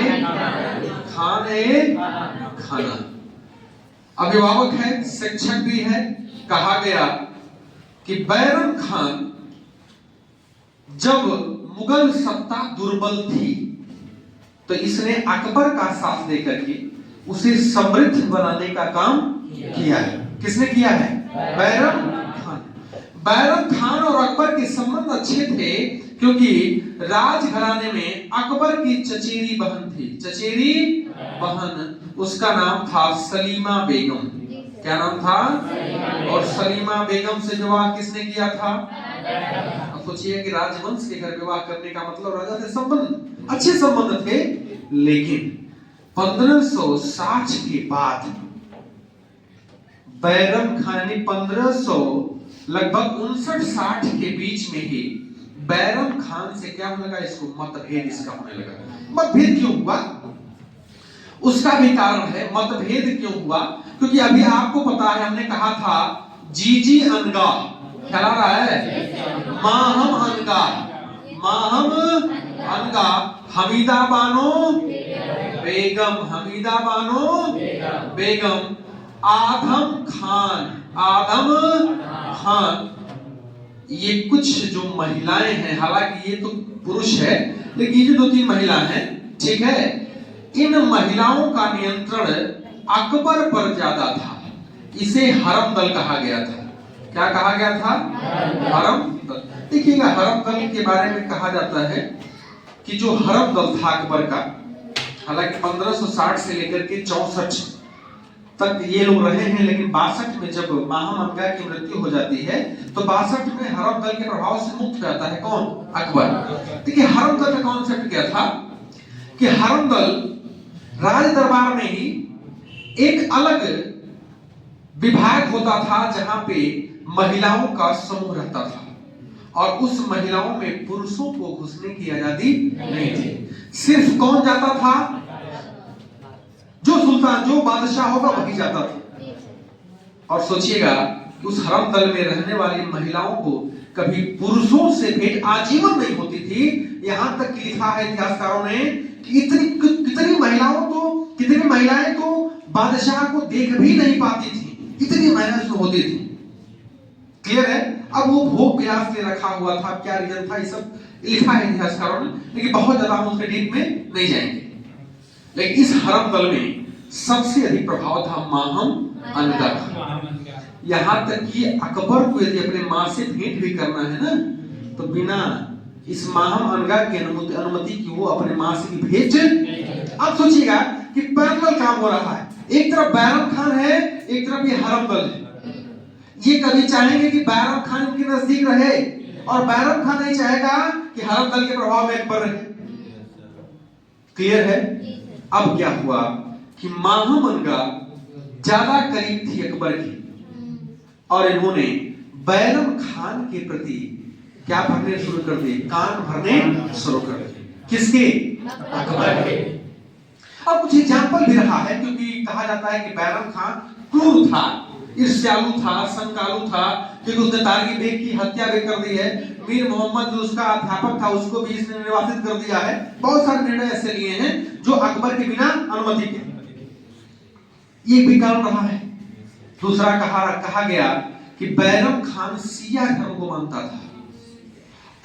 [SPEAKER 1] अभिभावक है, शिक्षक भी है। कहा गया कि बैरम खान जब मुगल सत्ता दुर्बल थी तो इसने अकबर का साथ देकर के उसे समृद्ध बनाने का काम किया है। किसने किया है? बैरम खान। बैरम खान और अकबर के संबंध अच्छे थे क्योंकि राजघराने में अकबर की चचेरी बहन थी। चचेरी बहन, उसका नाम था सलीमा बेगम। क्या नाम था? और सलीमा बेगम से विवाह किसने किया था? अब सोचिए कि राजवंश के घर विवाह करने का मतलब राजा से संबंध, अच्छे संबंध थे। लेकिन 1560 के बाद बैरम खान ने 1500 लगभग 59-60 के बीच में ही बैरम खान से क्या होने लगा? इसको मतभेद इसका होने लगा। मतभेद क्यों हुआ? उसका भी कारण है। मतभेद क्यों हुआ? क्योंकि अभी आपको पता है, हमने कहा था जीजी अनगा चला रहा है, माहम अनगा, हमीदा बानो बेगम, आदम खान। ये कुछ जो महिलाएं हैं, हालांकि ये तो पुरुष है, लेकिन ये जो 2-3 महिला हैं, ठीक है, इन महिलाओं का नियंत्रण अकबर पर ज्यादा था। इसे हरम दल कहा गया था। क्या कहा गया था? हरम दल। देखिएगा, हरम दल के बारे में कहा जाता है कि जो हरम दल था अकबर का, हालांकि 1560 से लेकर के 64 तक ये लोग रहे हैं, लेकिन 62 में जब माहम अनगा की मृत्यु हो जाती है तो 62 में हरम दल के प्रभाव से मुक्त हो जाता है। कौन? अकबर। देखिए, हरम दल का कॉन्सेप्ट क्या था कि हरम दल राज दरबार में ही एक अलग विभाग होता था जहां पे महिलाओं का समूह रहता था, और उस महिलाओं में पुरुषों को घुसने की आजादी नहीं थी। सिर्फ कौन जाता था? जो सुल्तान, जो बादशाह होगा वही जाता था। और सोचिएगा कि उस हरम दल में रहने वाली महिलाओं को कभी पुरुषों से भेंट आजीवन नहीं होती थी। यहां तक कि लिखा है इतिहासकारों ने कि कितनी महिलाएं तो बादशाह को देख भी नहीं पाती थी, इतनी महिलाएं उसमें होती थी। क्लियर है? अब वो भोग विलास के रखा हुआ था, क्या रीजन था, ये सब लिखा है इतिहासकारों ने, लेकिन बहुत ज्यादा हम उसके डीप में नहीं जाएंगे। लेकिन इस हरम दल में सबसे अधिक प्रभाव था माहम अनगा का। यहां तक कि अकबर को यदि अपने मां से भेंट भी करना है ना, तो बिना इस माहम अनगा की अनुमति की वो अपने मां से भेज। अब सोचिएगा कि पैरेलल काम हो रहा है। एक तरफ बैरम खान है, एक तरफ ये हरम दल है। ये कभी चाहेंगे कि बैरम खान के नजदीक रहे, और बैरम खान नहीं चाहेगा कि हरम दल के प्रभाव में अकबर रहे। क्लियर है? अब क्या हुआ कि माहम अनगा ज्यादा करीब थी अकबर की, और इन्होंने बैरम खान के प्रति क्या भरने शुरू कर दिए? कान भरने शुरू कर दिए। किसके? अकबर के। अब कुछ एग्जाम्पल भी रहा है, क्योंकि कहा जाता है कि बैरम खान क्रूर था, ईर्ष्यालु था, संकालु था, क्योंकि उसने तारगी बेग की हत्या भी कर दी है। मीर मोहम्मद जो उसका अध्यापक था, उसको भी इसने निर्वासित कर दिया है। बहुत सारे निर्णय ऐसे लिए हैं जो अकबर के बिना अनुमति के। ये भी कारण रहा है। दूसरा कहा गया कि बैरम खान शिया धर्म को मानता था,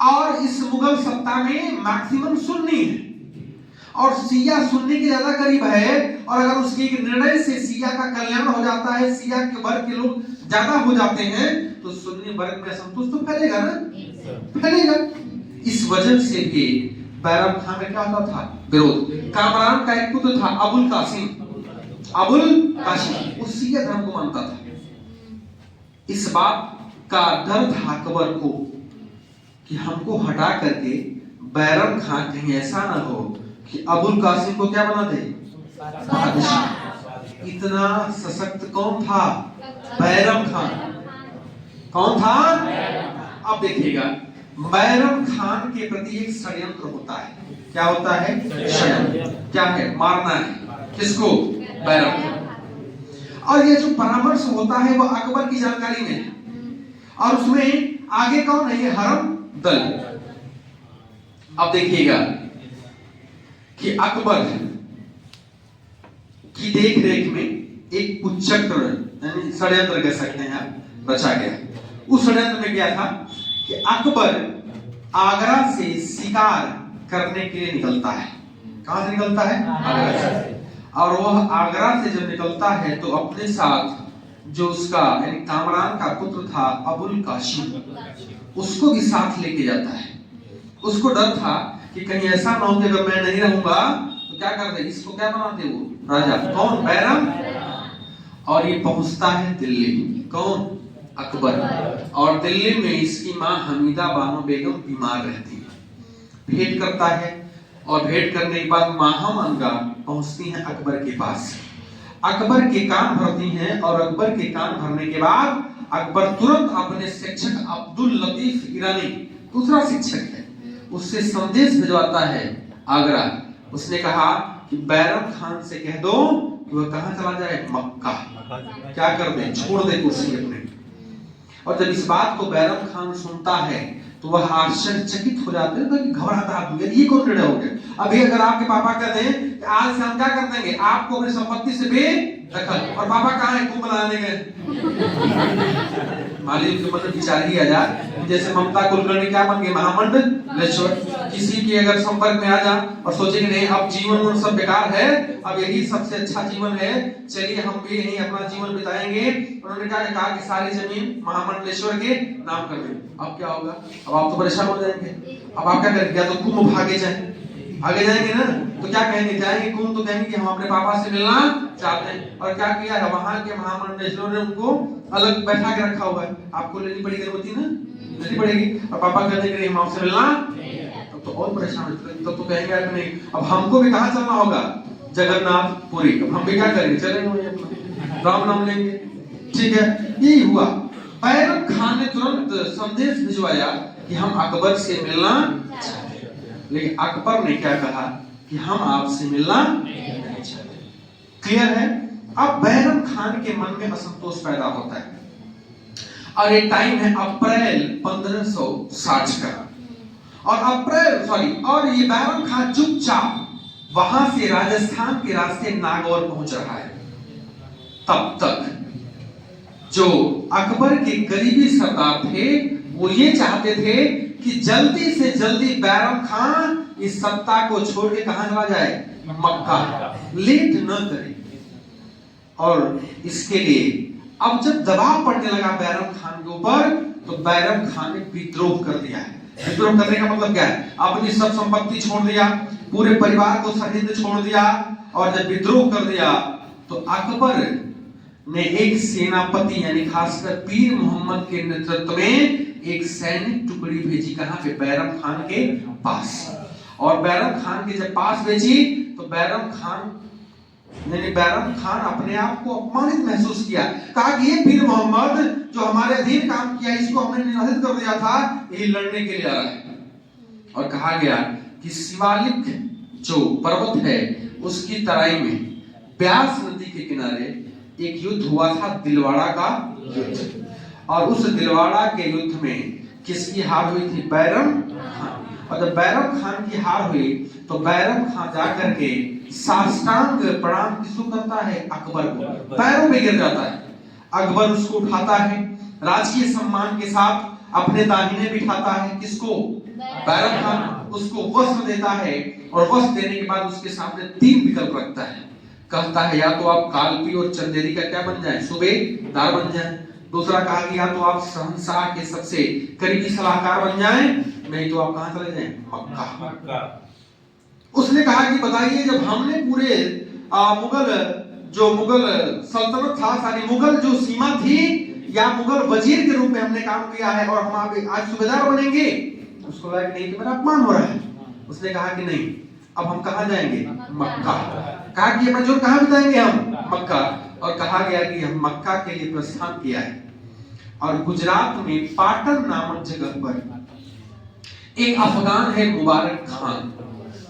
[SPEAKER 1] और इस मुगल सत्ता में मैक्सिमम सुन्नी है और शिया सुन्नी के ज्यादा करीब है, और अगर उसके एक निर्णय से शिया का कल्याण हो जाता है, शिया के वर्ग के लोग ज्यादा हो जाते हैं, तो सुन्नी वर्ग में असंतोष तो फैलेगा ना, फैलेगा। इस वजह से भी बैरम खान में क्या होता था, विरोध। कामरान का एक पुत्र था अबुल कासिम, अबुल कासिम उस शिया धर्म को मानता था। इस बात का डर था अकबर को कि हमको हटा करके बैरम खान कहीं ऐसा ना हो कि अबुल कासिम को क्या बना दे, बादशाह। इतना सशक्त कौन था, बैरम खान। कौन था? अब देखिएगा, बैरम खान के प्रति एक षड्यंत्र होता है। क्या होता है? षड्यंत्र। क्या है? मारना है। किसको? बैरम खान। और ये जो परामर्श होता है वो अकबर की जानकारी में है, और उसमें आगे कौन है? ये हरम दल। अब देखिएगा कि अकबर की देख रेख में एक कुचक्र यानी षड्यंत्र कह सकते हैं आप, रचा गया। उस षड्यंत्र में क्या था कि अकबर आगरा से शिकार करने के लिए निकलता है। कहां से निकलता है? आगरा से। और वह आगरा से जब निकलता है तो अपने साथ जो उसका यानी कामरान का पुत्र था अबुल कासिम, उसको भी साथ लेके जाता है। उसको डर था कि कहीं ऐसा ना हो कि अगर मैं नहीं रहूंगा तो क्या कर दे, इसको क्या बनाते वो राजा। कौन? बैरम। और ये पहुंचता है दिल्ली। कौन? अकबर। और दिल्ली में इसकी मां हमीदा बानो बेगम बीमार रहती है। भेंट करता है और भेंट करने के बाद महामंगा पहुंचती हैं अकबर के पास। अकबर के कान भरती हैं और अकबर के कान भरने के बाद अकबर तुरंत अपने शिक्षक अब्दुल लतीफ ईरानी, दूसरा शिक्षक है, उससे संदेश भिजवाता है आगरा। उसने कहा कि बैरम खान से कह दो कि वह कहां चला जाए, मक्का। क्या कर दे? छोड़ दे कुर्सी अपने। और जब इस बात को बैरम खान सुनता है तो वह आश्चर्यचकित हो जाते हैं, तो घबराता है, ये कौन निर्णय हो गया। अभी अगर आपके पापा कहते हैं कि आज से हम क्या कर देंगे, आपको अपनी संपत्ति से बेदखल, और पापा कहाँ है, कुंभ बनाने गए। मालिक के मन में विचार ही आ जाए, जैसे ममता कुलकर्णी क्या बन गए, महामंडलेश्वर। किसी के अगर संपर्क में आ जा और सोचे कि नहीं अब जीवन सब बेकार है, अब यही सबसे अच्छा जीवन है, चलिए हम भी यही अपना जीवन बिताएंगे। उन्होंने कहा कि सारी जमीन महामंडलेश्वर के नाम कर दें। अब क्या होगा? अब आप तो परेशान हो जाएंगे। अब आप क्या करेंगे? या तो कुंभ भागे जाए, आगे जाएंगे ना, तो क्या कहेंगे, जाएंगे कुंभ तो कहेंगे कि हम अपने पापा से मिलना चाहते हैं। और क्या किया है वहां के महामंडलेश्वर ने उनको अलग बैठा के रखा हुआ है। आपको लेनी पड़ेगी अनुमति ना, लेनी पड़ेगी। और पापा कहते हैं कि हम आपसे मिलना, तो और परेशान होते, तब तो कहेंगे कि नहीं अब हमको भी कहां चलना होगा, जगन्नाथपुरी। अब हम भी क्या करेंगे, चलेंगे राम नाम लेंगे। ठीक है, यही हुआ। बैरम खान ने तुरंत संदेश भिजवाया कि हम अकबर से मिलना चाहते हैं, लेकिन अकबर ने क्या कहा कि हम आपसे मिलना नहीं चाहते। क्लियर है? अब बैरम खान के मन में असंतोष पैदा होता है, और एक टाइम है अप्रैल 1560 का, और ये बैरम खान चुपचाप वहां से राजस्थान के रास्ते नागौर पहुंच रहा है। तब तक जो अकबर के करीबी सरदार थे वो ये चाहते थे कि जल्दी से जल्दी बैरम खान इस सत्ता को छोड़ के कहां चला जाए, मक्का, लेट न करे। और इसके लिए अब जब दबाव पड़ने लगा बैरम खान के ऊपर, तो बैरम खान ने विद्रोह कर दिया है। विद्रोह करने का मतलब क्या है? अपनी सब संपत्ति छोड़ दिया, पूरे परिवार को सरहिंद छोड़ दिया, और जब विद्रोह कर दिया तो अकबर ने एक सेनापति यानी खासकर पीर मोहम्मद के नेतृत्व में एक सैनिक टुकड़ी भेजी। कहां पे? बैरम खान के पास। और बैरम खान के जब पास भेजी तो बैरम खान अपने आप को अपमानित महसूस किया। कहा कि ये पीर मोहम्मद जो हमारे अधीन काम किया, इसको हमने निराधित कर दिया था, ये लड़ने के लिए आ रहा है। और कहा गया कि शिवालिक जो पर्वत है उसकी तराई में ब्यास नदी के किनारे एक युद्ध हुआ था, दिलवाड़ा का युद्ध। और उस दिलवाड़ा के युद्ध में किसकी हार हुई थी? बैरम खान। और जब बैरम खान की हार हुई तो बैरम खान जाकर के साष्टांग प्रणाम किसको करता है? अकबर को, पैरों पे गिर जाता है। अकबर उसको उठाता है राजकीय सम्मान के साथ अपने दाहिने बिठाता है किसको? बैरम खान। उसको वस्त्र देता है और वस्त्र देने के बाद उसके सामने 3 विकल्प रखता है। कहता है या तो आप कालपी और चंदेरी का क्या बन जाए? सूबेदार बन जाए। दूसरा कहा कि या तो आप शहंशाह के सबसे करीबी सलाहकार बन जाएं, नहीं तो आप कहां चले जाएं? मक्का। उसने कहा कि बताइए, जब हमने पूरे मुगल सल्तनत था, सारी मुगल जो सीमा थी, या मुगल वजीर के रूप में हमने काम किया है और हम आज सूबेदार बनेंगे? उसको लगा कि नहीं, तो मेरा अपमान हो रहा है। उसने कहा कि नहीं, अब हम कहां जाएंगे? मक्का। कहा कि अपना जोर कहां बिताएंगे हम? मक्का। और कहा गया कि हम मक्का के लिए प्रस्थान किया है और गुजरात में पाटन नामक जगह पर एक अफगान है मुबारक खान,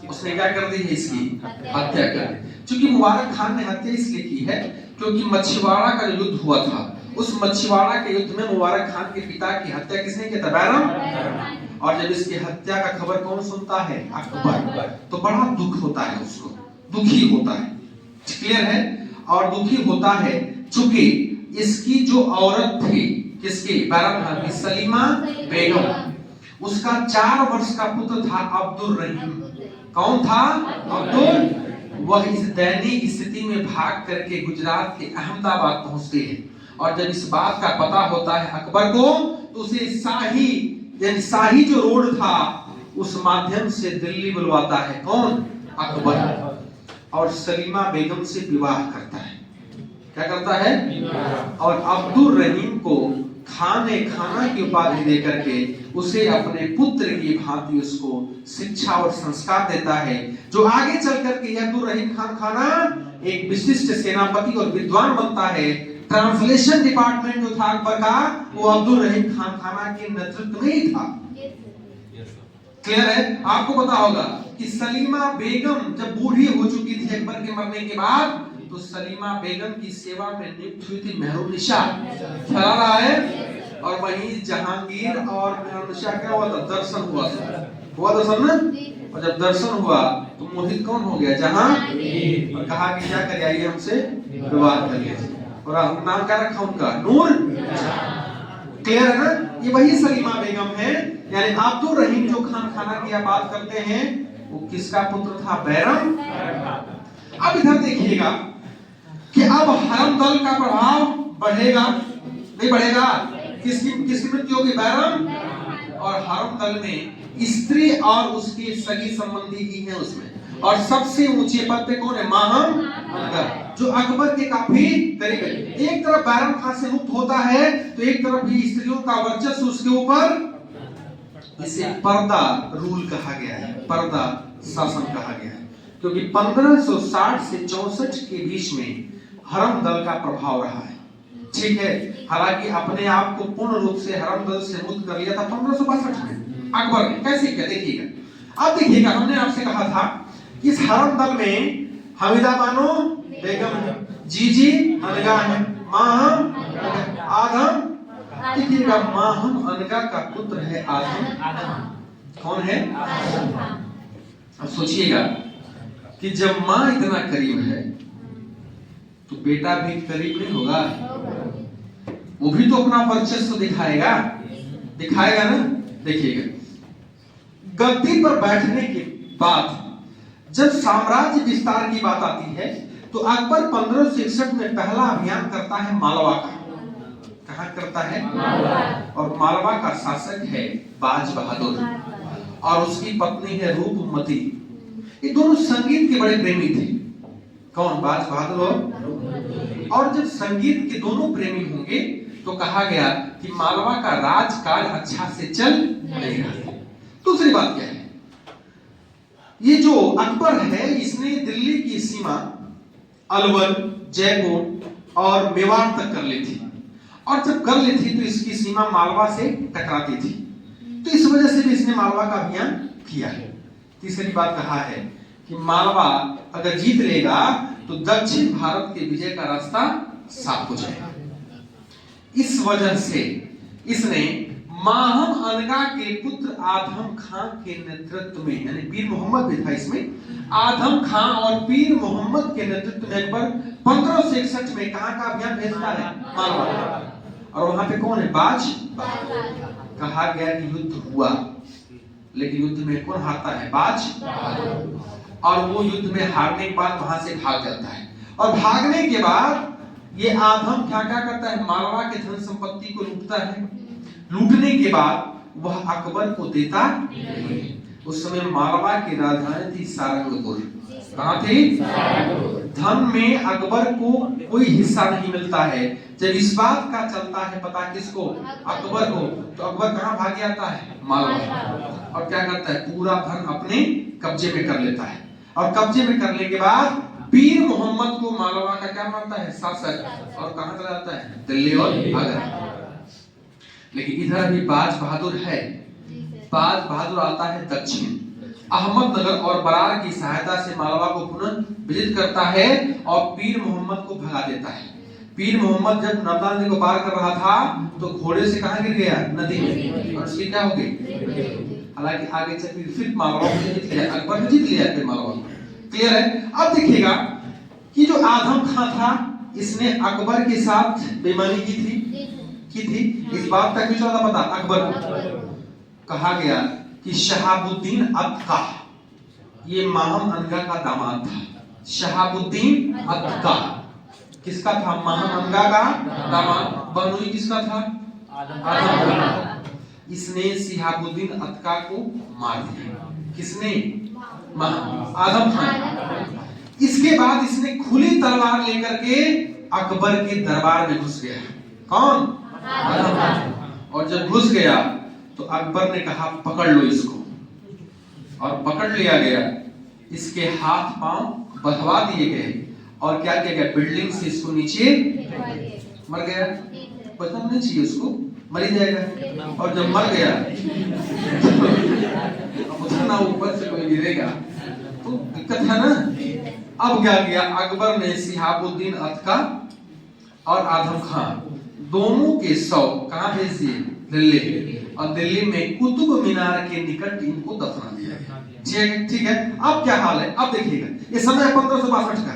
[SPEAKER 1] उसने क्या कर दी है? इसकी हत्या कर दी। क्योंकि मुबारक खान ने हत्या इसलिए की है क्योंकि मछुआरा का जो युद्ध हुआ था, उस मछुआरा के युद्ध में मुबारक खान के पिता की हत्या किसने किया था? बैरम। और जब इसकी हत्या का खबर कौन सुनता है? अकबर। तो बड़ा दुख होता है, उसको दुखी होता है। क्लियर है? और दुखी होता है चूंकि इसकी जो औरत थी, किसकी? बैरम खान की, सलीमा बेगम, उसका 4 वर्ष का पुत्र था अब्दुल रहीम। कौन था? अब्दुल। वह इस दयनीय स्थिति में भाग करके गुजरात के अहमदाबाद पहुंचते हैं और जब इस बात का पता होता है अकबर को, तो उसे शाही जो रोड था उस माध्यम से दिल्ली बुलवाता है। कौन? अकबर। और सलीमा बेगम से विवाह करता है। क्या करता है? और अब्दुल रहीम को खाना की उपाधि दे करके उसे अपने पुत्र की भांति उसको शिक्षा और संस्कार देता है, जो आगे चल करके अब्दुल रहीम खान खाना एक विशिष्ट सेनापति और विद्वान बनता है। ट्रांसलेशन डिपार्टमेंट जो था अकबर का, वो अब्दुल रहीम खान खाना के नेतृत्व में ही था। क्लियर है? आपको पता होगा कि सलीमा बेगम जब बूढ़ी हो चुकी थी अकबर के मरने के बाद, तो सलीमा बेगम की सेवा में नियुक्त हुई थी मेहरुन्निसा। ख्याल आ रहा है? और वहीं जहांगीर और मेहरुन्निसा क्या हुआ था? दर्शन हुआ था। दर्शन ना? और जब दर्शन हुआ तो मोहित कौन हो गया? जहांगीर। और कहा कि क्या करिए, आइए हमसे विवाह करिए। और नाम क्या रखा उनका? नूर। क्लियर है ना? ये वही सलीमा बेगम है, यानी अब्दुल रहीम जो खाना की आप बात करते हैं, वो किसका पुत्र था? बैरम। अब इधर देखिएगा कि अब हरम दल का प्रभाव बढ़ेगा, नहीं बढ़ेगा? किसकी मृत्यु होगी? बैरम। और हरम दल में स्त्री और उसकी सगी संबंधी ही है उसमें, और सबसे ऊंचे पद पे कौन है? माहम अनगर, जो अकबर के काफी करीब है। एक तरफ बैरम खान से मुक्त होता है, तो एक तरफ भी स्त्रियों का वर्चस्व उसके ऊपर। इसे पर्दा रूल कहा गया है, पर्दा शासन कहा गया है, क्योंकि 1560 से 64 के बीच में हरम दल का प्रभाव रहा है। ठीक है, हालांकि अपने आप को पूर्ण रूप से हरम दल से मुक्त कर लिया था 1562 में अकबर ने। कैसे किया देखिएगा। अब देखिएगा, हमने आपसे कहा था कि इस हरम दल में हमीदा बानो बेगम है, जीजी अनगा है, माहम आदम। देखिएगा, माहम अनगा का पुत्र है आदम। कौन है? अब सोचिएगा कि जब माँ इतना करीब है तो बेटा भी करीब नहीं होगा? वो भी तो अपना वर्चस्व दिखाएगा ना। देखिएगा, गद्दी पर बैठने के बाद जब साम्राज्य विस्तार की बात आती है, तो अकबर 1561 में पहला अभियान करता है मालवा का। कहां करता है? मालवा। और मालवा का शासक है बाज बहादुर और उसकी पत्नी है रूपमती। ये दोनों संगीत के बड़े प्रेमी थे। कौन? बाज बहादुर। और जब संगीत के दोनों प्रेमी होंगे तो कहा गया कि मालवा का राजकाज अच्छा से चल नहीं रहा। दूसरी बात क्या है, ये जो अकबर है, इसने दिल्ली की सीमा अलवर, जयपुर और मेवाड़ तक कर ली थी, और जब कर ली थी तो इसकी सीमा मालवा से टकराती थी, तो इस वजह से भी इसने मालवा का अभियान किया है। तीसरी बात कहा है कि मालवा अगर जीत लेगा तो दक्षिण भारत के विजय का रास्ता साफ हो जाएगा। इस वजह से इसने माहम अनगा के पुत्र आदम खान के नेतृत्व में, यानी पीर मोहम्मद भी था इसमें, आदम खान और पीर मोहम्मद के नेतृत्व में अकबर 1561 में कहां का अभियान भेजता है? मालवा। और वहां पे कौन है? बाज। कहा गया कि युद्ध हुआ, लेकिन युद्ध में कौन हारता है? बाज। और वो युद्ध में हारने के बाद वहां से भाग जाता है, और भागने के बाद ये आदम क्या क्या करता है? मालवा के धन संपत्ति को लूटता है। लूटने के बाद वह अकबर को देता। उस समय मालवा की राजधानी थी सारंगपुर। कहाँ थी? धन में अकबर को कोई हिस्सा नहीं मिलता है। जब इस बात का चलता है पता किसको? अकबर को। तो अकबर कहाँ भाग जाता है? मालवा। और क्या करता है? पूरा धन अपने कब्जे में कर लेता है, और कब्जे में करने के बाद पीर मोहम्मद को मालवा का क्या मानता है? शासक। और कहाँ चला जाता है? दिल्ली और आगरा। लेकिन इधर अभी बाज बहादुर है। बाज बहादुर आता है दक्षिण अहमदनगर और बरार की सहायता से मालवा को पुनः विजित करता है और पीर मोहम्मद को भगा देता है। पीर मोहम्मद जब नर्मदा नदी को पार कर रहा था तो घोड़े से कहां गिर गया? नदी में, और उसकी क्या हो गई? हालांकि आगे चल फिर मालवा को जीत लिया, अकबर ने जीत लिया फिर मालवा। क्लियर है? अब देखिएगा कि जो आदम खां था इसने अकबर के साथ बेईमानी की थी। इस बात का क्यों पता? अकबर को कहा गया कि शहाबुद्दीन अतका, ये माहम अनगा का दामाद था। शहाबुद्दीन अतका किसका था? माहम अनगा का दामाद। बहनोई किसका था? आदम। इसने शहाबुद्दीन अतका को मार दिया। किसने? आदम खान। इसके बाद इसने खुली तलवार लेकर के अकबर के दरबार में घुस गया। कौन? आदम खान। और जब घुस गया तो अकबर ने कहा पकड़ लो इसको, और पकड़ लिया गया। इसके हाथ पांव बंधवा दिए गए, और क्या किया गया? बिल्डिंग से इसको नीचे मर गया। बचना नहीं चाहिए उसको, मर ही जाएगा। और जब मर गया अब उतना ऊपर से कोई गिरेगा तो दिक्कत है ना। अब क्या किया? अकबर ने शहाबुद्दीन अतका और आदम खान दोनों के शव कहां भेज दिए? दिल्ली। और दिल्ली में कुतुब मीनार के निकट इनको दफना दिया गया। ठीक है। अब क्या हाल है? अब देखिएगा, ये समय 1562 का।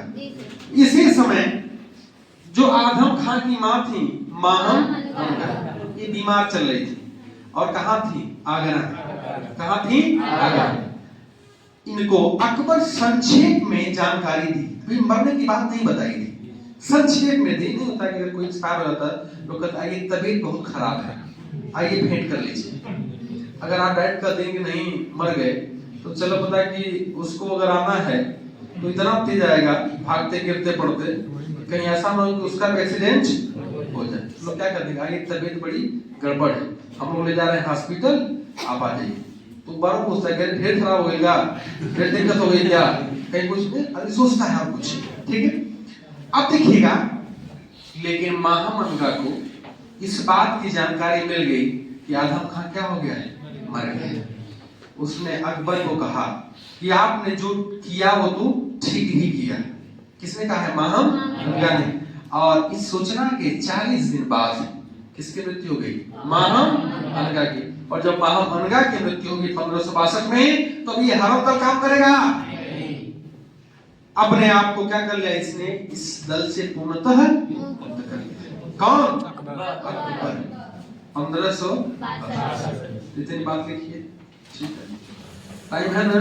[SPEAKER 1] इसी समय जो आदम खान की मां थी माहम अनगा, ये बीमार चल रही थी, और कहां थी? आगरा। कहां थी? आगरा। इनको अकबर संक्षेप में जानकारी दी, मरने की बात नहीं बताई थी, संक्षेप में दी। नहीं होता कि अगर कोई एक्सपायर हो जाता है लोग कहते हैं ये तबीयत बहुत खराब है, आइए भेंट कर लीजिए। अगर आप बैठ कर देंगे नहीं मर गए तो चलो पता कि उसको अगर आना है तो इतना तेज आएगा भागते गिरते पड़ते, कहीं ऐसा ना हो कि उसका भी एक्सीडेंट हो जाए। लोग क्या कर देंगे? ये तबीयत बड़ी गड़बड़ है, हम लोग ले जा रहे हैं हॉस्पिटल, आप आ जाइए। तो बार पूछता है ढेर खराब हो गया, ढेर दिक्कत हो गई क्या, कहीं कुछ अरे सोचता है आप कुछ। ठीक है। अब देखिएगा, लेकिन माहम अनगा को इस बात की जानकारी मिल गई कि आदम खान क्या हो गया है? मर गया। उसने अकबर को कहा कि आपने जो किया वो तो ठीक ही किया। किसने कहा है? माहम अनगा ने। और इस सूचना के 40 दिन बाद किसकी मृत्यु हो गई? माहम अनगा की। और जब माहम अनगा की मृत्यु होगी 1562 में, तो अभी ये हर दल काम करेगा? अपने आप को क्या कर लिया इसने? इस दल से पूर्णतः मुक्त कर लिया। कौन? अकबर। 1562। इतनी बात लिखिए। ठीक है, टाइम है ना?